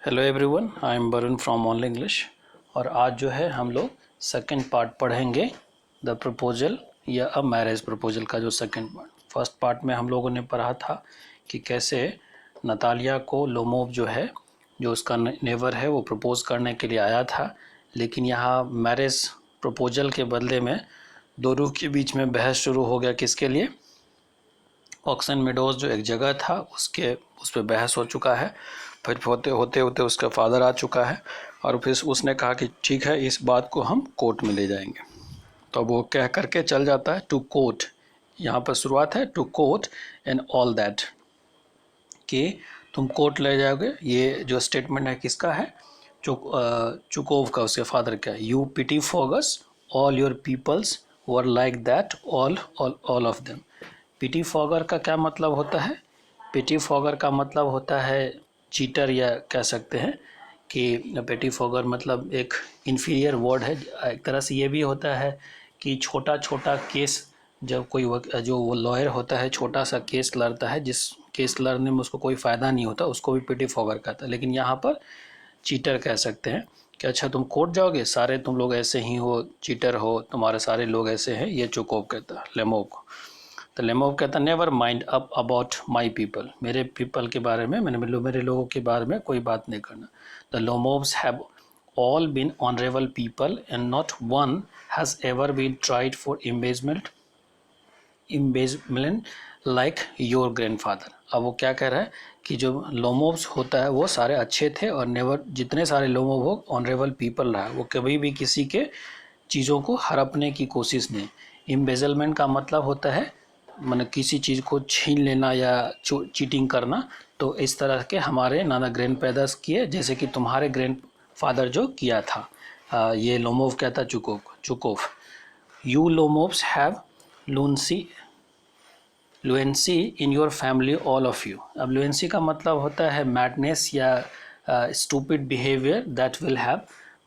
Hello everyone, I am Varun from online English. और आज जो है हम लोग सेकंड पार्ट पढ़ेंगे, द प्रपोजल या अ मैरिज प्रपोजल का जो सेकंड पार्ट। फर्स्ट पार्ट में हम लोगों ने पढ़ा था कि कैसे नतालिया को लोमोव जो है, जो उसका नेवर है, वो प्रपोज करने के लिए आया था। लेकिन यहाँ मैरिज प्रपोजल के बदले में दोनों के बीच में बहस शुरू हो गया। किसके लिए? ऑक्सन मेडोज जो एक जगह था उस पर बहस हो चुका है। फिर होते होते होते उसका फादर आ चुका है और फिर उसने कहा कि ठीक है, इस बात को हम कोर्ट में ले जाएंगे। तो वो कह करके चल जाता है टू कोर्ट। यहाँ पर शुरुआत है to court and all that, कि तुम कोर्ट ले जाओगे। ये जो स्टेटमेंट है किसका है? चुकोव का, उसके फादर का। You pettifoggers all your peoples were like that, all of them. Pettifogger का क्या मतलब होता है? पिटी फॉगर का मतलब होता है चीटर, या कह सकते हैं कि पिटी फॉगर मतलब एक इन्फीरियर वर्ड है। एक तरह से ये भी होता है कि छोटा छोटा केस, जब कोई जो वो लॉयर होता है छोटा सा केस लड़ता है, जिस केस लड़ने में उसको कोई फ़ायदा नहीं होता, उसको भी पिटी फॉगर कहता है। लेकिन यहाँ पर चीटर कह सकते हैं कि अच्छा तुम कोर्ट जाओगे, सारे तुम लोग ऐसे ही हो, चीटर हो, तुम्हारे सारे लोग ऐसे हैं। ये चुकोव कहता है लेमोव को। तो लेमोव कहता है never mind up about my people, मेरे पीपल के बारे में, मेरे लोगों के बारे में कोई बात नहीं करना। The Lomovs have all been honorable people and not one has ever been tried for embezzlement like your grandfather। अब वो क्या कह रहा है कि जो लोमोव्स होता है वो सारे अच्छे थे और नेवर, जितने सारे लोमोव हो ऑनरेबल पीपल रहा, वो कभी भी किसी के चीज़ों को हड़पने की कोशिश नहीं। एम्बेजलमेंट का मतलब होता है मतलब किसी चीज़ को छीन लेना या चीटिंग करना। तो इस तरह के हमारे नाना ग्रैंड पैदास किए, जैसे कि तुम्हारे ग्रैंड फादर जो किया था। ये लोमोव कहता Chubukov. You Lomovs have lunacy in your family all of you. अब लुएंसी का मतलब होता है मैडनेस या stupid behaviour that will have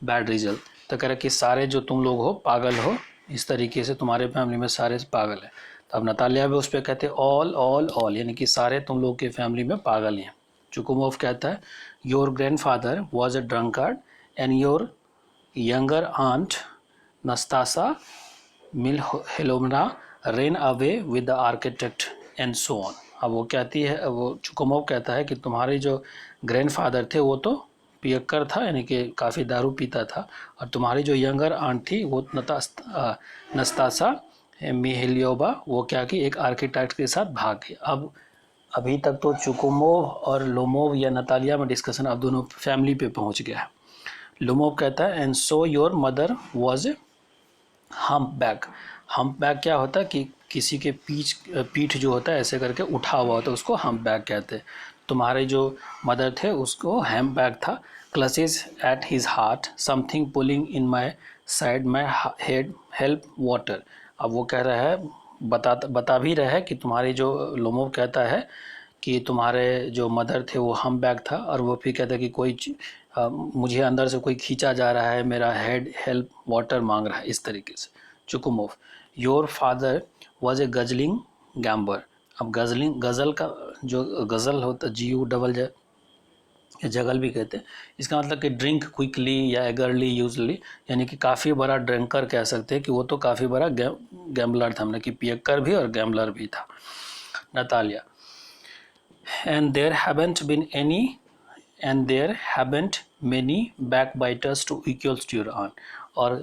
bad result. तो कह रहा कि सारे जो तुम लोग हो पागल हो, इस तरीके से तुम्हारे फैमिली में सारे पागल हैं। तो अब नतालिया भी उस पर कहते हैं ऑल ऑल ऑल, यानी कि सारे तुम लोग के फैमिली में पागल हैं। चुकुमोव कहता है your grandfather was a drunkard and your younger aunt Nastasya Mikhailovna ran away with the architect and so on. अब वो कहती है, वो चुकोमोव कहता है कि तुम्हारे जो ग्रैंडफादर थे वो तो पियक्कर था, यानी कि काफ़ी दारू पीता था, और तुम्हारी जो यंगर आंट थी वो नस्तासा मिहेलियोबा, वो क्या कि एक आर्किटेक्ट के साथ भाग गई। अब अभी तक तो चुकोमोव और लोमोव या नतालिया में डिस्कशन अब दोनों फैमिली पे पहुंच गया है। लोमोव कहता है and so your mother was humpback. Humpback क्या होता है कि किसी के पीठ जो होता है ऐसे करके उठा हुआ होता है, उसको हम्पबैक कहते हैं। तुम्हारे जो मदर थे उसको हम्पबैक था। Clutches at his heart something pulling in my side my head help water. अब वो कह रहा है, बता भी रहा है कि तुम्हारी जो लोमोव कहता है कि तुम्हारे जो मदर थे वो हम्पबैक था, और वो फिर कहता है कि मुझे अंदर से कोई खींचा जा रहा है, मेरा हेड हेल्प वाटर मांग रहा है, इस तरीके से। चुकुमोव your father was a guzzling gambler. अब गज़ल का जो गज़ल होता है GU जगल भी कहते हैं, इसका मतलब कि ड्रिंक क्विकली या एगरली यूजली, यानी कि काफ़ी बड़ा ड्रिंकर कह सकते हैं कि वो तो काफ़ी बड़ा गैम्बलर था, मतलब कि पियक्कर भी और गैम्बलर भी था। Natalia and there haven't many backbiters to equals to your aunt। और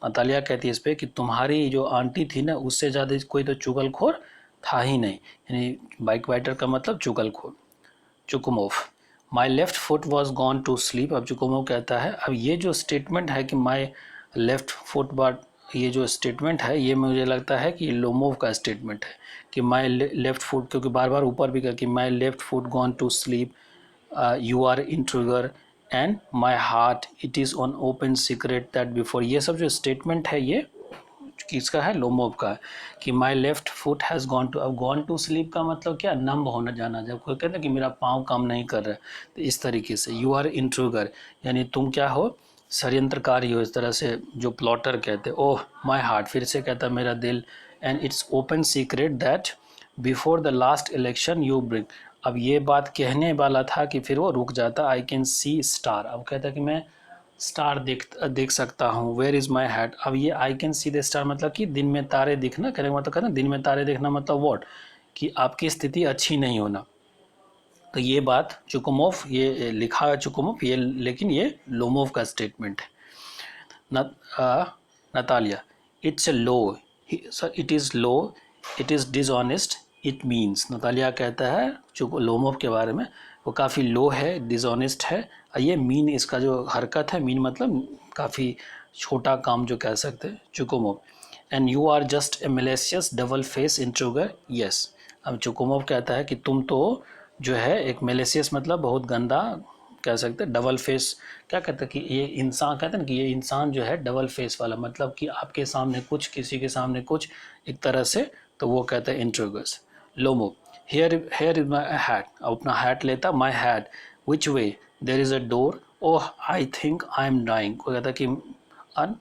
नतालिया कहती है इस पे कि तुम्हारी जो आंटी थी ना, उससे ज़्यादा कोई तो चुगलखोर था ही नहीं, यानी बाइकबाइटर का मतलब चुगलखोर। चुकुमोव my left foot was gone to sleep. अब चुकुमोव कहता है, अब ये जो स्टेटमेंट है कि माई लेफ्ट फुट, बट ये जो स्टेटमेंट है ये मुझे लगता है कि लोमोव का स्टेटमेंट है कि माई लेफ्ट फुट, क्योंकि बार बार ऊपर भी कि my left foot gone to sleep, you are intriguer and my heart it is on open secret that before. ये सब जो स्टेटमेंट है ये किसका है? लोमोव का है कि my left foot has gone to. अब गॉन टू स्लीप का मतलब क्या? नम्ब होना जाना। जब कोई कहता है कि मेरा पाँव काम नहीं कर रहा है, तो इस तरीके से। यू आर इंट्रूगर, यानी तुम क्या हो? षड्यंत्रकारी हो, इस तरह से जो प्लॉटर कहते। ओह माई हार्ट, फिर से कहता मेरा दिल, and it's open secret that before the last election you bring. अब ये बात कहने वाला था कि फिर वो रुक जाता, आई कैन सी स्टार, अब कहता कि मैं स्टार देख सकता हूँ, वेयर इज़ माई हैट। अब ये I can see the star मतलब कि दिन में तारे दिखना, कहने का मतलब कहते हैं दिन में तारे देखना मतलब वॉट, कि आपकी स्थिति अच्छी नहीं होना। तो ये बात चुकुमोव, ये लिखा है चुकुमोव ये, लेकिन ये लोमोव का स्टेटमेंट है। Natalia, it's a low, sir it is low, it is dishonest, it means, Natalia कहता है लोमोव के बारे में, वो काफ़ी लो है, डिसऑनेस्ट है, ये मीन इसका जो हरकत है, मीन मतलब काफ़ी छोटा काम जो कह सकते हैं चुकुमोव। And you are just a malicious double face intriguer, yes. अब चुकुमोव कहता है कि तुम तो जो है एक मेलेशियस मतलब बहुत गंदा कह सकते हैं, डबल फेस क्या कहते हैं कि ये इंसान, कहते हैं ना कि ये इंसान जो है डबल फेस वाला, मतलब कि आपके सामने कुछ किसी के सामने कुछ एक तरह से, तो वो कहते हैं इंट्रोगस। Lomov, here is my hat, अपना हैट लेता, my hat, which way, there is a door, oh I think I am dying, वो कहता कि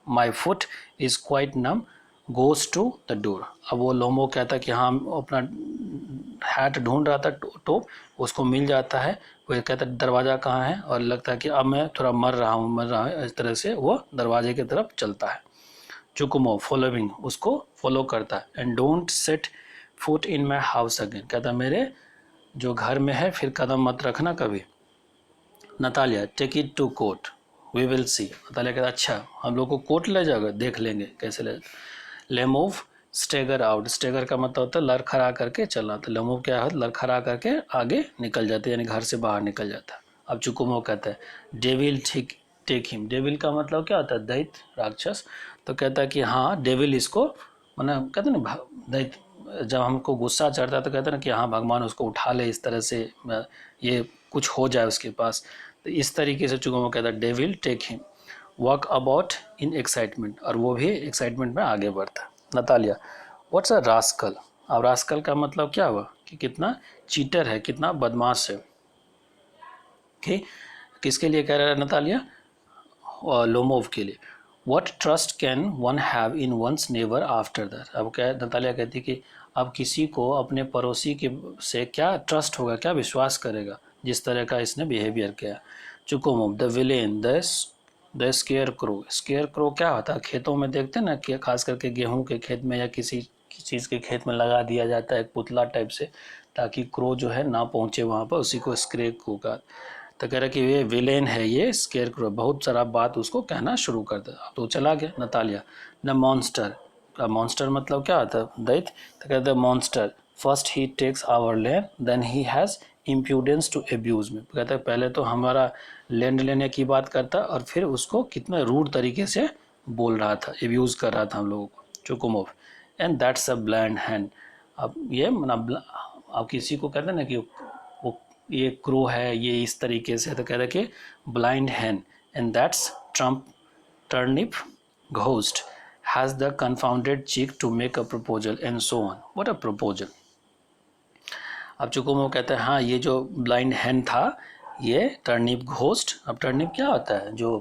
my foot is quite numb, goes to the door. अब वो लोमो कहता कि हाँ अपना हैट ढूंढ रहा था, टोप उसको मिल जाता है, वो कहता है दरवाज़ा कहाँ है, और लगता है कि अब मैं थोड़ा मर रहा हूँ, इस तरह से वो दरवाजे की तरफ चलता है। चुकुमो फॉलोइंग, उसको फॉलो करता है। And don't set foot in my house again, कहता मेरे जो घर में है फिर कदम मत रखना कभी। Natalia, take it to court, we will see, Natalia कहता अच्छा हम लोग को कोर्ट ले जाओगे, देख लेंगे कैसे ले। लेमोव स्टेगर आउट, स्टेगर का मतलब होता है लड़खड़ा करके चलना, तो लेमोव क्या है, लड़खड़ा करके आगे निकल जाते यानी घर से बाहर निकल जाता है। अब चुकुमो कहता है डेविल टेक हिम, डेविल का मतलब क्या होता है, दैत्य, राक्षस। तो कहता है कि हाँ डेविल इसको, मतलब कहते हैं ना दैत्य, जब हमको गुस्सा चढ़ता है तो कहते हैं ना कि हाँ भगवान उसको उठा ले, इस तरह से ये कुछ हो जाए उसके पास, तो इस तरीके से चुकुमो कहता है devil take him, walk about in excitement, और वो भी एक्साइटमेंट में आगे बढ़ता। नतालिया, व्हाट्स अ रास्कल, अब रास्कल का मतलब क्या हुआ कि कितना चीटर है, कितना बदमाश है। ओके, किसके लिए कह रहा है नतालिया, लोमोव के लिए। What trust can one have in one's neighbour after that, अब क्या नतालिया कहती कि अब किसी को अपने पड़ोसी के से क्या ट्रस्ट होगा, क्या विश्वास करेगा जिस तरह का इसने बिहेवियर किया। चुकुमोव, the villain, the scarecrow, scarecrow क्या होता है, खेतों में देखते हैं ना कि खास करके गेहूं के खेत में या किसी चीज़ के खेत में लगा दिया जाता है एक पुतला टाइप से, ताकि क्रो जो है ना पहुंचे वहाँ पर, उसी को स्केयर क्रो का। तो कह रहा कि ये विलेन है ये स्केयर क्रो, बहुत सारा बात उसको कहना शुरू कर दिया, तो चला गया। नतालिया, द मॉन्स्टर, का मॉन्स्टर मतलब क्या होता है, दैत्य। तो कहते हैं monster, first he takes our land then he has impudence to abuse me, कहता है पहले तो हमारा लैंड लेने की बात करता और फिर उसको कितना रूड तरीके से बोल रहा था, एब्यूज़ कर रहा था हम लोगों को। चुकुमोव, and that's a blind hand, अब ये मतलब अब किसी को कहते हैं ना कि वो ये क्रो है, ये इस तरीके से, तो कहते हैं कि blind hand, and that's trump turnip ghost has the confounded cheek to make a proposal and so on, what a proposal. अब चुकुमो कहते हैं हाँ ये जो ब्लाइंड हैंड था ये टर्निप घोस्ट, अब टर्निप क्या होता है, जो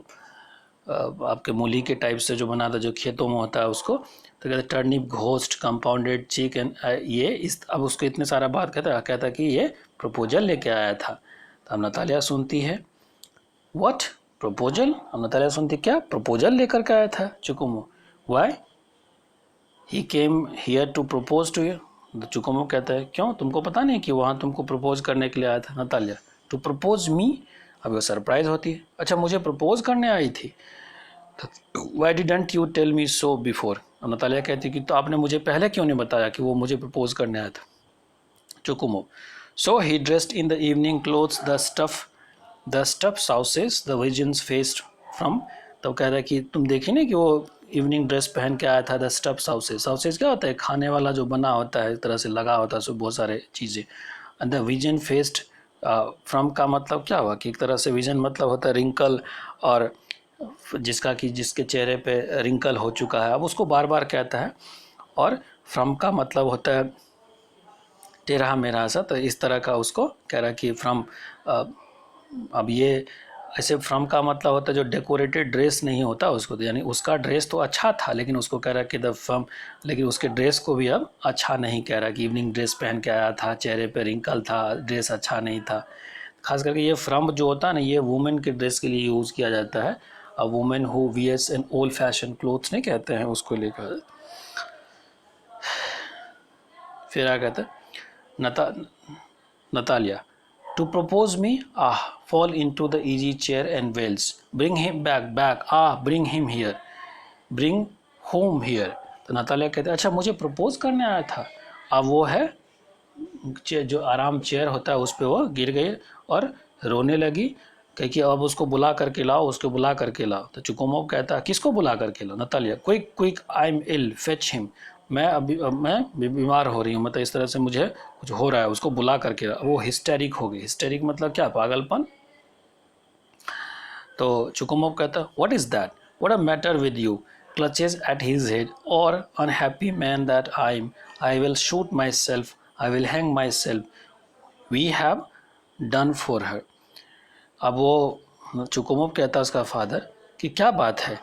आपके मूली के टाइप से जो बना था जो खेतों में होता है उसको, तो कहते हैं टर्निप घोस्ट कंपाउंडेड चिकन, ये इस, अब उसको इतने सारा बात कहता कि ये प्रपोजल लेके आया था। तो अब नतालिया सुनती है व्हाट प्रपोजल, अब नतालिया सुनती क्या प्रपोजल लेकर के आया था चुकुमो, why he came here to propose to you. चुकुमो कहता है क्यों, तुमको पता नहीं कि वहाँ तुमको प्रपोज करने के लिए आया था। नतालिया, टू प्रपोज मी, अब वो सरप्राइज होती है, अच्छा मुझे प्रपोज करने आई थी, why didn't you tell me so before. अब नतालिया कहती कि तो आपने मुझे पहले क्यों नहीं बताया कि वो मुझे प्रपोज करने आया था। चुकुमो, so he dressed in the evening clothes the stuff sausages the visions faced from, तब कह रहा है कि तुम देखी ना कि वो इवनिंग ड्रेस पहन के आया था, द स्टफ साउसेस, साउसेस क्या होता है, खाने वाला जो बना होता है एक तरह से लगा होता है उसमें बहुत सारे चीज़ें। And the vision faced from का मतलब क्या हुआ कि एक तरह से विजन मतलब होता है रिंकल, और जिसके चेहरे पे रिंकल हो चुका है, अब उसको बार बार कहता है। और फ्रॉम का मतलब होता है टेढ़ा मेढ़ा सा, तो इस तरह का उसको कह रहा है कि फ्रॉम, अब ये ऐसे फ्रॉम का मतलब होता है जो डेकोरेटेड ड्रेस नहीं होता उसको, यानी उसका ड्रेस तो अच्छा था लेकिन उसको कह रहा है कि द फ्रॉम, लेकिन उसके ड्रेस को भी अब अच्छा नहीं कह रहा कि इवनिंग ड्रेस पहन के आया था, चेहरे पे रिंकल था, ड्रेस अच्छा नहीं था। खास करके ये फ्रॉम जो होता है ना, ये वुमेन के ड्रेस के लिए यूज़ किया जाता है। A women who wears an old fashion clothes नहीं कहते हैं उसको लेकर। फिर क्या कहते हैं Natalia, to propose me, fall into the easy chair and wails, bring him back, bring him here, bring home here। तो नतालिया कहते हैं अच्छा मुझे प्रपोज करने आया था। अब वो है जो आराम चेयर होता है उस पर वो गिर गई और रोने लगी, कह कि अब उसको बुला करके लाओ, उसको बुला करके लाओ। तो चुकोमोव कहता है किसको बुला करके लाओ? Natalia, quick quick I am ill fetch him, मैं बीमार हो रही हूँ, मतलब इस तरह से मुझे कुछ हो रहा है, उसको बुला करके लाओ। वो हिस्टेरिक हो गई। हिस्टेरिक मतलब क्या? पागलपन। तो चुकोमोव कहता है what is that, what a matter with you, clutches at his head, oh unhappy man that I will shoot myself, I will hang myself, we have done for her. अब वो चुकोमोव कहता है उसका father कि क्या बात है,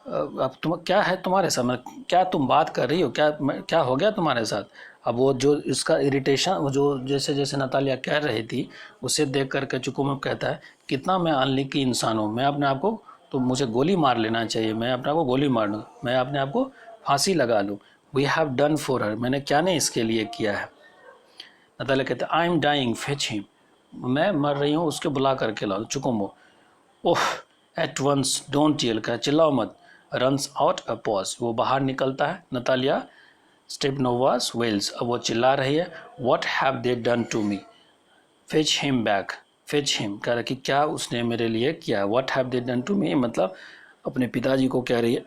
अब तुम क्या है तुम्हारे साथ, मतलब क्या तुम बात कर रही हो, क्या हो गया तुम्हारे साथ? अब वो जो इसका इरिटेशन, वो जो जैसे जैसे नतालिया कह रही थी उसे देख करके चुकोमोव कहता है कितना मैं अनलकी इंसान हूँ, मैं अपने आप को, तो मुझे गोली मार लेना चाहिए, मैं अपने आप को गोली मार लूँ, मैं अपने आप को फांसी लगा लूँ। We have done for her, मैंने क्या नहीं इसके लिए किया है। नतालिया कहते हैं I am dying fetch him, मैं मर रही हूँ, उसके बुला करके लाओ। चुकोमोव, oh at once don't yell, का चिल्लाओ मत, रन्स आउट अ पॉज, वो बाहर निकलता है। नतालिया स्टेपनोवास वेल्स, अब वो चिल्ला रही है what have they done to me, fetch him back, fetch him, कह रहा कि क्या उसने मेरे लिए किया, what have they done to me मतलब अपने पिताजी को कह रही है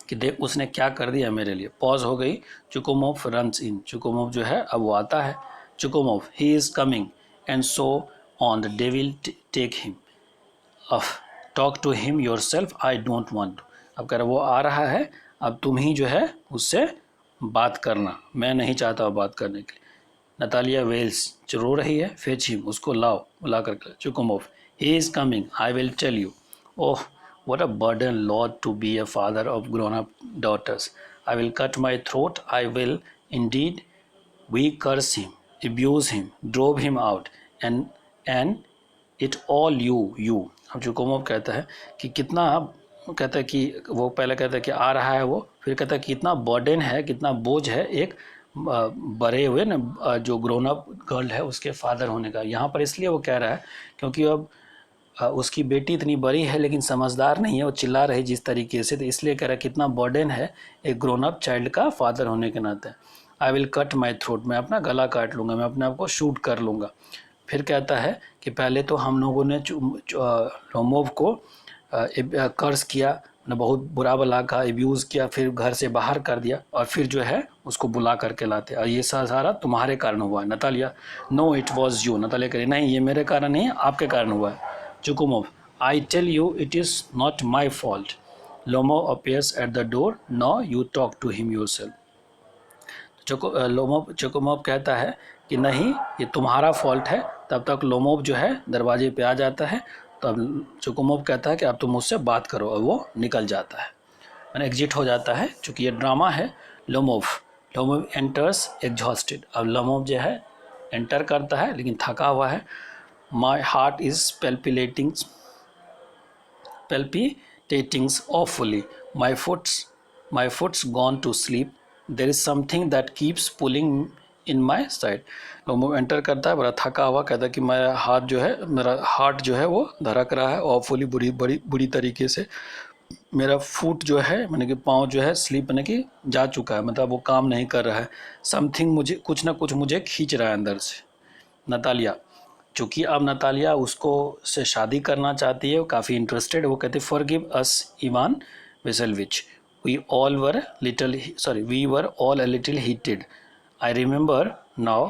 कि देख उसने क्या कर दिया मेरे लिए। पॉज हो गई। चुकोमोव रन्स इन, चुकोमोव जो है अब वो आता है। चुकोमोव, he is coming and so on the devil take him, talk to him yourself, I don't want. अब कह रहा वो आ रहा है, अब तुम ही जो है उससे बात करना, मैं नहीं चाहता बात करने के लिए। नतालिया वेल्स जो रो रही है, फेच हिम, उसको लाओ, बुला कर। चुकोमोव, he is coming, I will tell you, oh what a burden, Lord, to be a father of grown-up daughters. I will cut my throat, I will indeed. We curse him, abuse him, drove him out, and it all you। अब चुकोमोव कहता है कि कितना, कहता है कि वो पहले कहता है कि आ रहा है वो, फिर कहता है कि कितना बर्डन है, कितना बोझ है एक बड़े हुए ना जो ग्रोन अप गर्ल है उसके फादर होने का। यहाँ पर इसलिए वो कह रहा है क्योंकि अब उसकी बेटी इतनी बड़ी है लेकिन समझदार नहीं है, वो चिल्ला रही जिस तरीके से, तो इसलिए कह रहा है कितना बर्डन है एक ग्रोन अप चाइल्ड का फादर होने के नाते। I will cut my throat, मैं अपना गला काट लूँगा, मैं अपने आप को शूट कर लूँगा। फिर कहता है कि पहले तो हम लोगों ने लोमोव को कर्ज किया, ने बहुत बुरा भला कहा, एब्यूज़ किया, फिर घर से बाहर कर दिया और फिर जो है उसको बुला करके लाते, और ये सारा तुम्हारे कारण हुआ है। Natalia, no it was you, Natalia कह रही नहीं ये मेरे कारण नहीं है, आपके कारण हुआ है। Chukumov, I tell you it is not my fault. Lomo appears at the door. Now you talk to him yourself. चुकोमोव कहता है कि नहीं ये तुम्हारा फॉल्ट है। तब तक लोमोव जो है दरवाजे पे आ जाता है, तो अब चुकोमोव कहता है कि अब तुम मुझसे बात करो, और वो निकल जाता है, मैंने एग्जिट हो जाता है। चूँकि ये ड्रामा है। लोमोव एंटर्स एग्जॉस्टेड, अब लोमोव जो है एंटर करता है लेकिन थका हुआ है। My heart is palpitating awfully. My foot's gone to sleep. There is something that keeps pulling in my side. Lomov enter करता है बड़ा थका हुआ, कहता है कि मेरा हाथ जो है, मेरा हार्ट जो है वो धड़क रहा है ऑफुली, बुरी तरीके से। मेरा फुट जो है मैंने कि पाँव जो है स्लीप मैंने कि जा चुका है, मतलब वो काम नहीं कर रहा है। समथिंग मुझे कुछ ना कुछ मुझे खींच रहा है अंदर से। नतालिया, चूँकि अब नतालिया उसको से शादी करना चाहती है, वो काफ़ी इंटरेस्टेड है। वो कहती है forgive us Ivan Vassilevitch, we were all a little heated, I remember now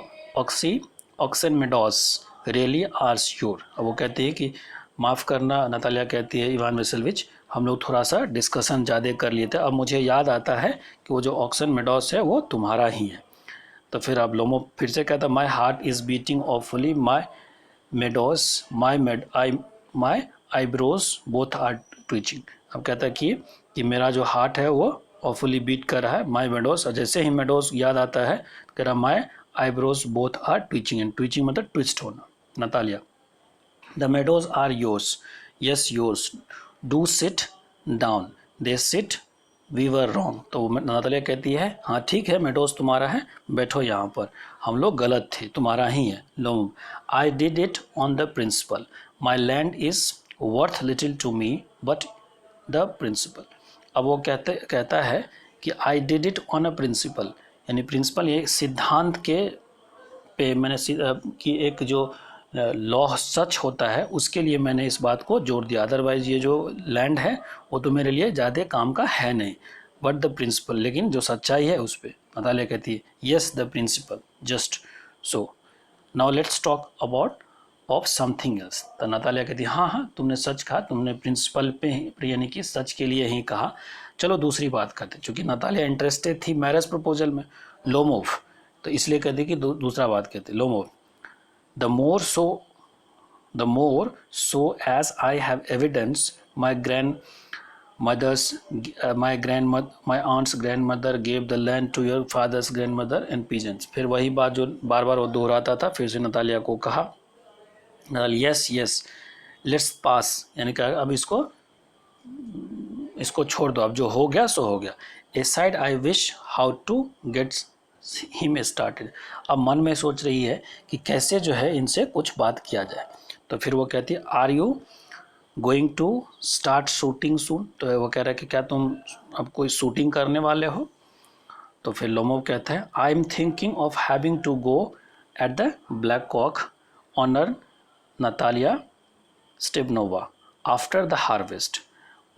Oxen Meadows really are sure. अब वो कहती है कि माफ़ करना, नतालिया कहती है इवान वेसेलविच, हम लोग थोड़ा सा डिस्कशन ज़्यादा कर लिए थे, अब मुझे याद आता है कि वो जो ऑक्सेनमेडॉस है वो तुम्हारा ही है। तो फिर अब लोमो फिर से कहता my heart is beating awfully, my meadows my eyebrows both are twitching. अब कहता है कि मेरा जो हार्ट है वो ऑफुली बीट कर रहा है। माई मेडोज, जैसे ही मेडोज याद आता है कह रहा my eyebrows both are twitching, and twitching मतलब ट्विस्ट होना। Natalia, the meadows are yours, yes yours, do sit down, they sit, we were wrong. तो नतालिया कहती है हाँ ठीक है, मेडोज तुम्हारा है, बैठो यहाँ पर, हम लोग गलत थे, तुम्हारा ही है। Lomov, I did it on the principle, my land is worth little to me but the principle. अब वो कहता है कि I did it on a principle, यानी प्रिंसिपल ये सिद्धांत के पे मैंने कि एक जो लॉ सच होता है उसके लिए मैंने इस बात को जोड़ दिया, अदरवाइज ये जो लैंड है वो तो मेरे लिए ज़्यादा काम का है नहीं, बट द प्रिंसिपल, लेकिन जो सच्चाई है उस पर। नतालिया कहती है yes the principal, just so now let's talk about of something else. तो नतालिया कहती है हाँ तुमने सच कहा, तुमने प्रिंसिपल पे यानी कि सच के लिए ही कहा, चलो दूसरी बात करते। चूँकि नतालिया इंटरेस्टेड थी मैरिज प्रपोजल में, लोमोव, तो इसलिए कहती कि दूसरा बात कहते Lomov, the more so as I have evidence my my aunt's grandmother gave the land to your father's grandmother and pigeons। फिर वही बात जो बार बार वो दोहराता था, फिर से नतालिया को कहा यस यस लेट्स पास, यानी कि अब इसको छोड़ दो, अब जो हो गया सो हो गया। Aside I wish how to get him started, अब मन में सोच रही है कि कैसे जो है इनसे कुछ बात किया जाए। तो फिर वो कहती है are you going to start shooting soon, तो वो कह रहा है कि क्या तुम अब कोई शूटिंग करने वाले हो। तो फिर लोमोव कहता है I am thinking of having to go at the black cock honour Natalia Stepanova after the harvest.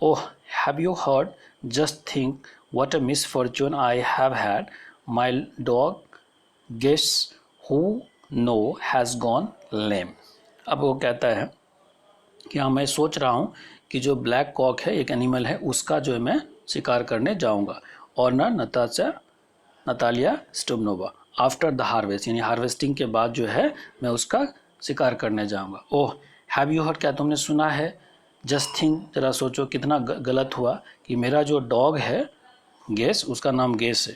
Oh have you heard, just think what a misfortune I have had, my dog guess who know has gone lame। अब वो कहता है कि हाँ मैं सोच रहा हूँ कि जो ब्लैक कॉक है एक एनिमल है, उसका जो है मैं शिकार करने जाऊँगा, और Natalia Stepanova after the harvest, यानी हार्वेस्टिंग के बाद जो है मैं उसका शिकार करने जाऊँगा। ओह हैव यू हर्ड, क्या तुमने सुना है, जस्ट थिंक, जरा सोचो कितना गलत हुआ कि मेरा जो डॉग है गेस, उसका नाम गेस है,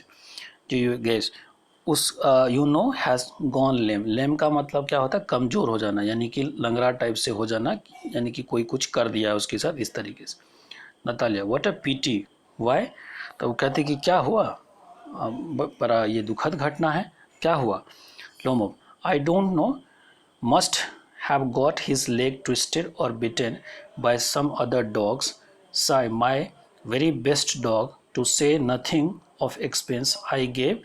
जो गेस उस यू नो हैज़ गॉन लेम, लेम का मतलब क्या होता है, कमज़ोर हो जाना, यानी कि लंगड़ा टाइप से हो जाना, यानी कि कोई कुछ कर दिया है उसके साथ, इस तरीके से। Natalia what a pity why, तो वो कहते कि क्या हुआ, बड़ा ये दुखद घटना है, क्या हुआ। Lomov I don't know, must have got his leg twisted or bitten by some other dogs, sigh my very best dog, to say nothing of expense I gave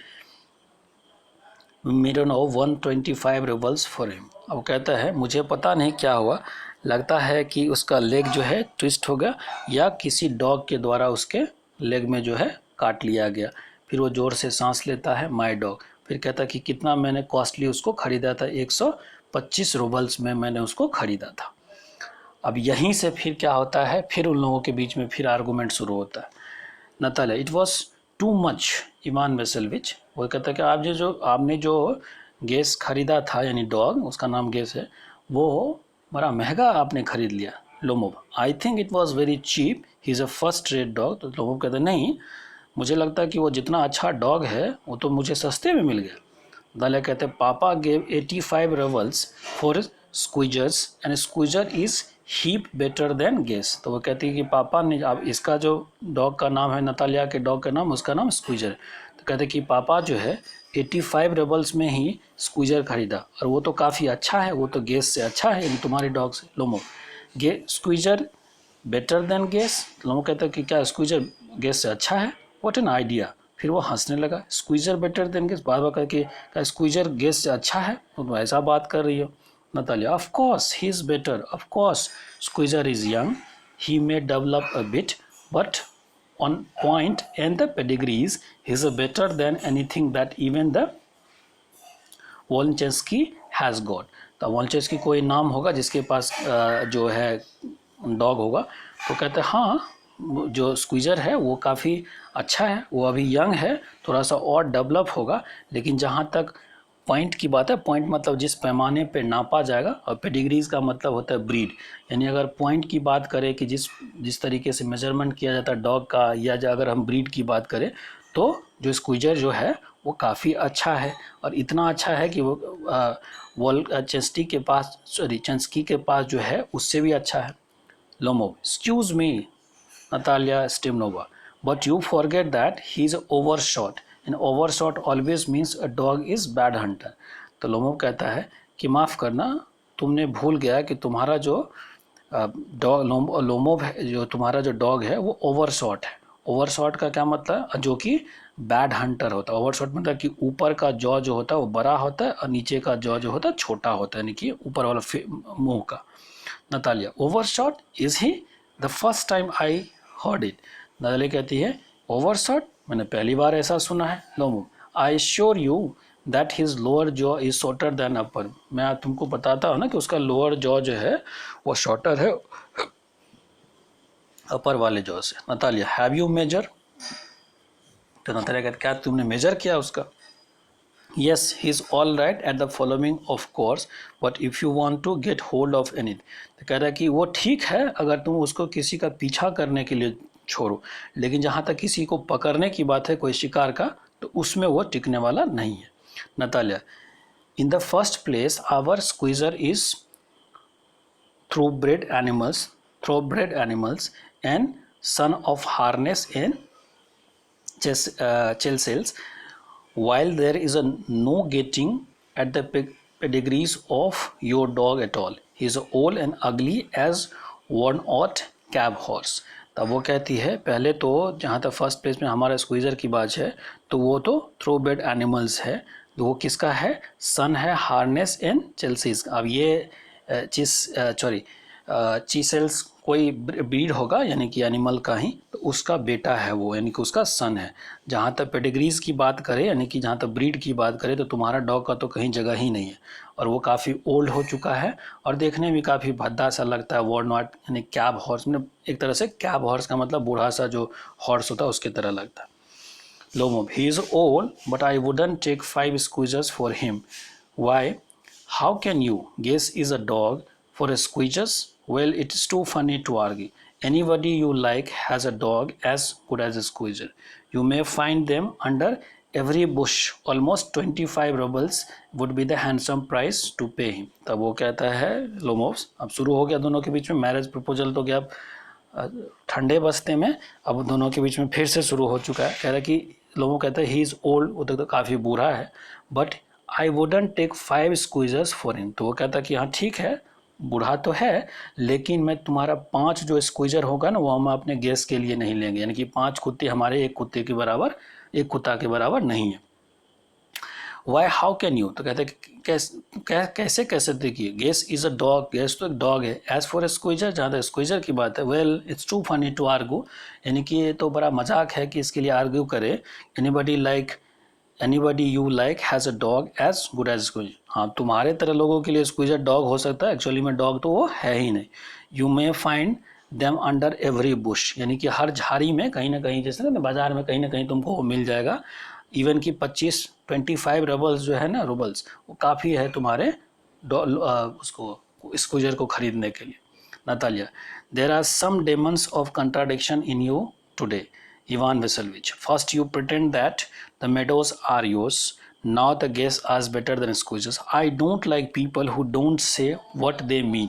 Mironov 125 rubles for him। अब कहता है मुझे पता नहीं क्या हुआ, लगता है कि उसका लेग जो है ट्विस्ट हो गया या किसी डॉग के द्वारा उसके लेग में जो है काट लिया गया। फिर वो ज़ोर से सांस लेता है माई डॉग, फिर कहता है कि कितना मैंने कॉस्टली उसको ख़रीदा था, 125 रूबल्स में मैंने उसको ख़रीदा था। अब यहीं से फिर क्या होता है, फिर उन लोगों के बीच में फिर आर्गूमेंट शुरू होता है। Natalia it was too much Ivan Vassilevitch, वो कहता है कि आपने जो गैस खरीदा था, यानी डॉग उसका नाम गैस है, वो बड़ा महंगा आपने खरीद लिया। Lomov I think it was very cheap, he is a first rate dog. तो लोमोव कहते हैं नहीं, मुझे लगता है कि वो जितना अच्छा डॉग है वो तो मुझे सस्ते में मिल गया। नतालिया कहते हैं papa gave 85 roubles for Squeezers and Squeezer is heap better than Guess. तो वो कहती है कि पापा ने, अब इसका जो डॉग का नाम है, नतालिया के डॉग का नाम, उसका नाम स्क्वीजर है, तो कहते हैं कि पापा जो है 85 रूबल्स में ही स्क्वीजर खरीदा, और वो तो काफ़ी अच्छा है, वो तो गेस से अच्छा है, यानी तुम्हारे डॉग से। लोमो स्क्वीजर बेटर देन गेस, लोमो कहता है कि क्या स्क्वीजर गेस से अच्छा है, व्हाट एन आइडिया। फिर वो हंसने लगा, स्क्वीजर बेटर देन गेस, बार बार करके क्या स्क्वीजर गेस से अच्छा है, तो तुम ऐसा बात कर रही हो। Natalia, of course, he is better. Of course, Squeezer is young. He may develop a bit, but on point and the pedigrees, he is better than anything that even the Wolchenski has got। तो वॉल्चेस्की कोई नाम होगा जिसके पास जो है dog होगा, तो कहते हैं हाँ जो स्क्वीजर है वो काफ़ी अच्छा है, वो अभी यंग है, थोड़ा सा और डेवलप होगा, लेकिन जहाँ तक पॉइंट की बात है। पॉइंट मतलब जिस पैमाने पे नापा जाएगा, और पेडिग्रीज का मतलब होता है ब्रीड। यानी अगर पॉइंट की बात करें कि जिस तरीके से मेजरमेंट किया जाता है डॉग का, या अगर हम ब्रीड की बात करें तो जो स्क्वीजर जो है वो काफ़ी अच्छा है। और इतना अच्छा है कि वो चेंस्की के पास जो है उससे भी अच्छा है। Lomov, excuse me Natalia Stimnova, but you forget that he is overshot, and overshot always means a dog is bad hunter. तो लोमोव कहता है कि माफ़ करना, तुमने भूल गया कि तुम्हारा जो डॉग लोमोव है, जो तुम्हारा जो डॉग है वो ओवरशॉट है। ओवरशॉट का क्या मतलब है? जो कि बैड हंटर होता है। ओवरशॉट मतलब कि ऊपर का जॉ जो होता है वो बड़ा होता है और नीचे का जॉ जो होता है छोटा होता है, यानी कि ऊपर वाला मुंह का। Natalia, overshot is he the first time I heard it. Natalia कहती है ओवरशॉट, मैंने पहली बार ऐसा सुना है। Lomov, I sure you that his lower jaw is shorter than upper. मैं तुमको बताता हूँ ना कि उसका लोअर जॉ जो है वो शॉर्टर है अपर वाले जॉ से। Natalia, have you measure? तो नतालिया कहती क्या तुमने मेजर किया उसका? Yes, he is all right at the following of course, but if you want to get hold of anything, तो कह रहा है कि वो ठीक है अगर तुम उसको किसी का पीछा करने के लिए छोड़ो, लेकिन जहाँ तक किसी को पकड़ने की बात है कोई शिकार का, तो उसमें वो टिकने वाला नहीं है। Natalia, in the first place our Squeezer is thoroughbred animals and son of harness and Chelsea. While there is no getting at the pedigrees of your dog at all, he is old and ugly as worn-out cab horse. तब वो कहती है पहले तो जहाँ तक first place में हमारा स्क्वीजर की बात है तो वो तो थ्रोबेड एनिमल्स है, तो वो किसका है? सन है हार्नेस एंड चेल्सीज। अब ये चीसेल्स कोई ब्रीड होगा यानी कि एनिमल का ही, तो उसका बेटा है वो, यानी कि उसका सन है। जहाँ तक पेडिग्रीज की बात करें यानी कि जहाँ तक ब्रीड की बात करें तो तुम्हारा डॉग का तो कहीं जगह ही नहीं है, और वो काफ़ी ओल्ड हो चुका है और देखने में काफ़ी भद्दा सा लगता है। वॉर्नॉट यानी कैब हॉर्स, मतलब एक तरह से कैब हॉर्स का मतलब बूढ़ा सा जो हॉर्स होता है उसकी तरह लगता है। Lomov, he is old but I wouldn't take 5 Squeezers for him. Why? How can you Guess is a dog for a squeezers? Well, it's too funny to argue. Anybody you like has a dog as good as a squeezer. You may find them under every bush. Almost 25 rubles would be the handsome price to pay him. तब वो कहता है लोमोव्स, अब शुरू हो गया दोनों के बीच में मैरिज प्रपोजल, तो क्या ठंडे बस्ते में अब दोनों के बीच में फिर से शुरू हो चुका है। कह रहा है कि लोमो कहता है ही इज़ ओल्ड, वो तो काफ़ी बूढ़ा है, but I wouldn't take 5 Squeezers for him. तो वो कहता है कि हाँ ठीक है बूढ़ा तो है, लेकिन मैं तुम्हारा 5 जो स्क्वीजर होगा ना वो हम अपने गैस के लिए नहीं लेंगे, यानी कि 5 कुत्ते हमारे एक कुत्ते के बराबर, एक कुत्ता के बराबर नहीं है। Why how can you? तो कहते कैसे कैसे देखिए, Guess is a dog, Guess तो एक डॉग है। एज फॉर स्क्वीजर, जहाँ तक स्क्वीजर की बात है, well it's too funny to argue, यानी कि ये तो बड़ा मजाक है कि इसके लिए आर्ग्यू करे। Anybody you like has a dog as good as Squeezer. हाँ, तुम्हारे तरह लोगों के लिए स्क्वीजर डॉग हो सकता है, एक्चुअली में डॉग तो वो है ही नहीं। You may find them under every Bush, यानी कि हर झाड़ी में कहीं ना कहीं, जैसे ना बाजार में कहीं ना कहीं तुमको वो मिल जाएगा। इवन कि 25 रबल्स जो है ना, रूबल्स, वो काफ़ी है तुम्हारे उसको स्क्वीजर को खरीदने के लिए। Natalia, there are some demons of contradiction in you today, Ivan Vasilevich. First you pretend that the meadows are yours. Now the guess are better than squeezes. I don't like people who don't say what they mean,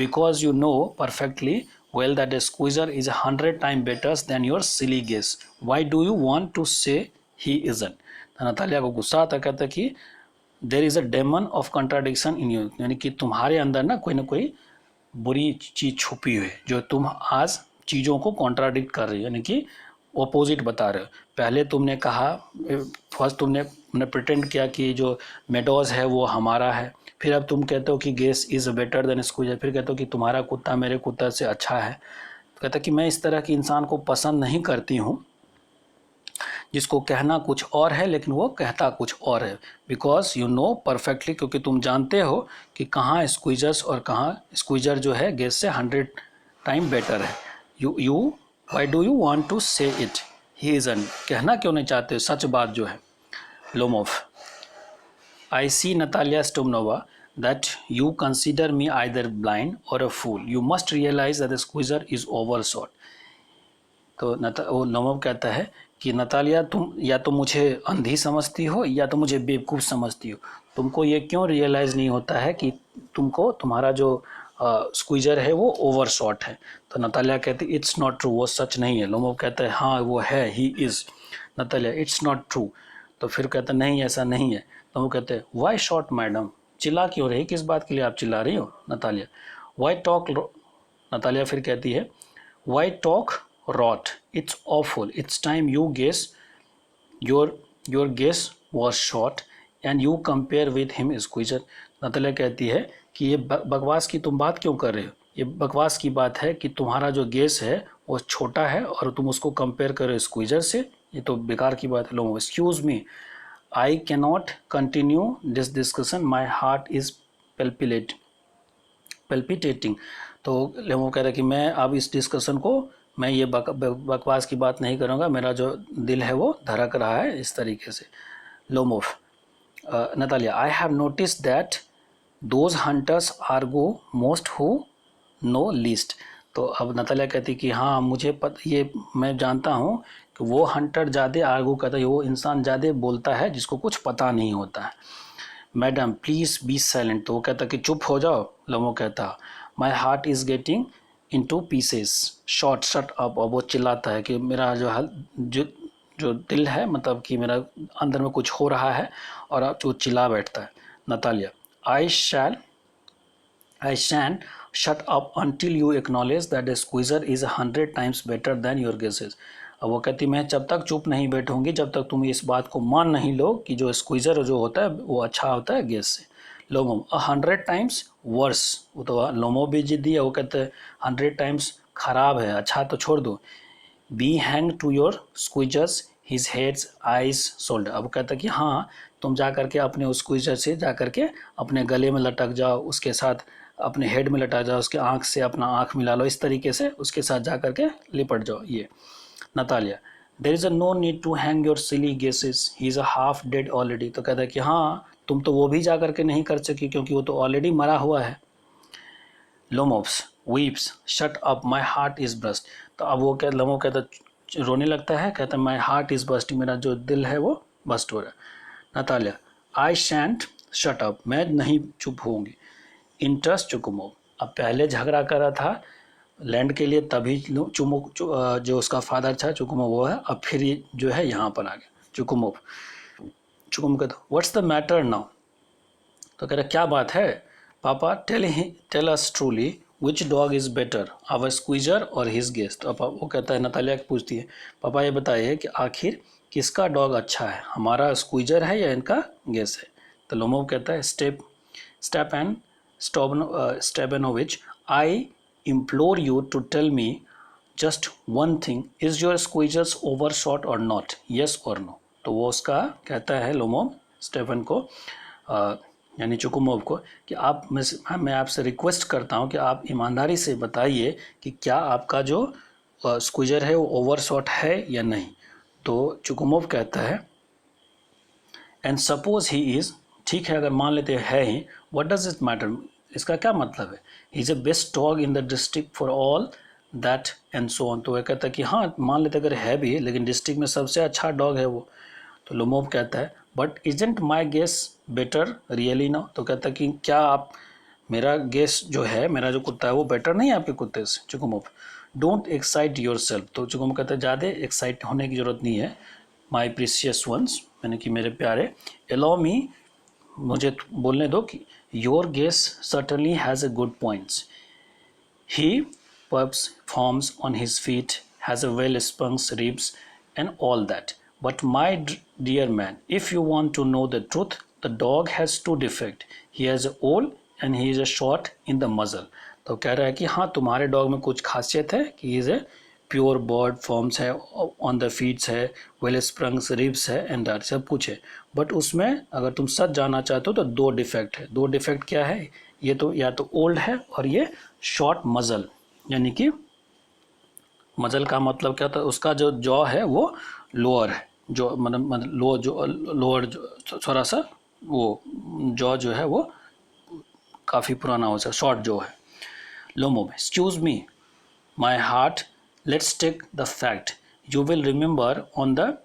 because you know perfectly well that a squeezer is 100 times better than your silly guess. Why do you want to say he isn't? Natalia को गुस्सा आता, कहता कि there is a demon of contradiction in you, यानी कि तुम्हारे अंदर ना कोई बुरी चीज़ छुपी हुई है जो तुम आज चीज़ों को कॉन्ट्राडिक्ट कर रही हो, यानी कि ऑपोजिट बता रहे हो। पहले तुमने कहा, फर्स्ट तुमने प्रिटेंड किया कि जो मेडोज है वो हमारा है, फिर अब तुम कहते हो कि Guess is better than Squeezer, फिर कहते हो कि तुम्हारा कुत्ता मेरे कुत्ता से अच्छा है। कहता कि मैं इस तरह की इंसान को पसंद नहीं करती हूँ जिसको कहना कुछ और है लेकिन वो कहता कुछ और है। बिकॉज यू नो परफेक्टली, क्योंकि तुम जानते हो कि कहाँ स्क्वीजर्स और कहाँ स्क्वीजर जो है गेस से 100 टाइम बेटर है। You why do you want to say it, he isn't, कहना क्यों नहीं चाहते सच बात जो है। Lomov, I see Natalia Stomnova that you consider me either blind or a fool. You must realize that the squeezer is overshot. तो वो लोमोव कहता है कि नतालिया तुम या तो मुझे अंधी समझती हो या तो मुझे बेवकूफ़ समझती हो। तुमको ये क्यों रियलाइज़ नहीं होता है कि तुमको तुम्हारा जो स्क्वीजर है वो ओवरशॉट है। तो नतालिया कहती इट्स नॉट ट्रू, वो सच नहीं है। लोमोव कहता है हाँ वो है, he is. Natalia it's not true. तो फिर कहता नहीं ऐसा नहीं है। लोमोव कहते हैं वाई शॉट मैडम, चिल्ला क्यों रही, किस बात के लिए आप चिल्ला रही हो। नतालिया वाई टॉक, नतालिया फिर कहती है why talk rot, it's awful, it's time you guess your guess was short and you compare with him squeezer। Natalia कहती है कि ये बकवास की तुम बात क्यों कर रहे हो, ये बकवास की बात है कि तुम्हारा जो गेस है वो छोटा है और तुम उसको कंपेयर कर रहे हो स्क्वीजर से, ये तो बेकार की बात है। लोगों excuse me, I can not continue this discussion, my heart is palpitating. तो लेमो कह रहा है कि मैं अब इस डिस्कशन को, मैं ये बकवास की बात नहीं करूँगा, मेरा जो दिल है वो धड़क रहा है इस तरीके से। Lomov Natalia I have notice that those hunters are go most who know least. तो अब नतालिया कहती कि हाँ मुझे ये मैं जानता हूँ कि वो हंटर ज़्यादा आर्गू करता है, वो इंसान ज़्यादा बोलता है जिसको कुछ पता नहीं होता है। Madam please be silent. तो वो कहता कि चुप हो जाओ। लोमो कहता my heart is getting into pieces, shut up। और वो चिल्लाता है कि मेरा जो दिल है, मतलब कि मेरा अंदर में कुछ हो रहा है, और जो चिल्ला बैठता है। Natalia I shan't shut up until you acknowledge that the squeezer is 100 times better than your guesses। अब वो कहती मैं जब तक चुप नहीं बैठूंगी जब तक तुम इस बात को मान नहीं लो कि जो स्क्वीज़र जो होता है वो अच्छा होता है गेस से। लोमो 100 टाइम्स वर्स, वो तो लोमो भी जिद्दी है, वो कहते हैं 100 टाइम्स खराब है, अच्छा तो छोड़ दो। Be hang to your Squeezers his heads eyes shoulder. अब कहता है कि हाँ तुम जा करके अपने उस स्क्वीजर से जा करके अपने गले में लटक जाओ, उसके साथ अपने हेड में लटक जाओ, उसके आँख से अपना आँख मिला लो, इस तरीके से उसके साथ जा करके लिपट जाओ। ये Natalia there is a no need to hang your silly guesses, he is a half dead already. तो कहता है कि हाँ तुम तो वो भी जा करके नहीं कर सकी क्योंकि वो तो ऑलरेडी मरा हुआ है। Lomov's weeps shut up my heart is burst. तो अब वो क्या, लोमोव कहता रोने लगता है, कहता माई हार्ट इज़ बस्ट, मेरा जो दिल है वो बस्ट हो रहा है। नतालिया आई शैंट शट अप, मैं नहीं चुप होंगी। इंटरेस्ट चुकुमोव, अब पहले झगड़ा कर रहा था लैंड के लिए, तभी जो उसका फादर था चुकुमोव वो है, अब फिर ये जो है यहाँ पर आ गया चुकुमोव कहता व्हाट्स द मैटर नाउ। तो कह रहा क्या बात है पापा, tell us truly which dog is better, our Squeezer और हिज गेस। तो वो कहता है, नतालिया पूछती है पापा ये बताइए कि आखिर किसका डॉग अच्छा है, हमारा स्क्वीजर है या इनका गेस है। तो लोमोव कहता है Stepanovich I implore you to tell me just one thing, is your squeezers overshot or not, yes or no। तो वो उसका कहता है लोमोव स्टेफन को यानी चुकुमोव को कि आप मैं आपसे रिक्वेस्ट करता हूँ कि आप ईमानदारी से बताइए कि क्या आपका जो स्क्वीजर है वो ओवरशॉट है या नहीं। तो चुकुमोव कहता है एंड सपोज ही इज़, ठीक है अगर मान लेते है ही, व्हाट डज इट मैटर, इसका क्या मतलब है। ही is a best dog in the district for all that and so on. तो वह कहता है कि हाँ मान लेते अगर है भी, लेकिन डिस्ट्रिक्ट में सबसे अच्छा डॉग है वो। तो लोमोव कहता है but isn't my Guess better really no. तो कहता है कि क्या आप, मेरा गेस जो है, मेरा जो कुत्ता है वो बेटर नहीं है आपके कुत्ते से। चुकुमोव डोंट एक्साइट योर सेल्फ। तो चुकुमोव कहता है ज़्यादा एक्साइट होने की ज़रूरत नहीं है। माई प्रीशियस वंस, यानी कि मेरे प्यारे, अलाउ मी, मुझे बोलने दो कि your Guess certainly has a good points, he performs on his feet, has a well spun ribs and all that, but my dear man, if you want to know the truth, the dog has two defects, he has a old and he is a short in the muzzle। तो कह रहा है कि हाँ तुम्हारे dog में कुछ खासियत है कि he is a pure bird forms है, ऑन द फीट्स है, वेल स्प्रंग्स रिब्स है एंड दैट सब कुछ है, बट उसमें अगर तुम सच जानना चाहते हो तो दो डिफेक्ट है। दो डिफेक्ट क्या है, ये तो या तो ओल्ड है और ये शॉर्ट मजल, यानी कि मजल का मतलब क्या होता है, उसका जो जॉ है वो लोअर है, जो मतलब लो जो लोअर जो थोड़ा सा वो जॉ जो है वो काफ़ी पुराना हो सकता, शॉर्ट जॉ है। Lomov, excuse me my heart, let's take the fact, you will remember on the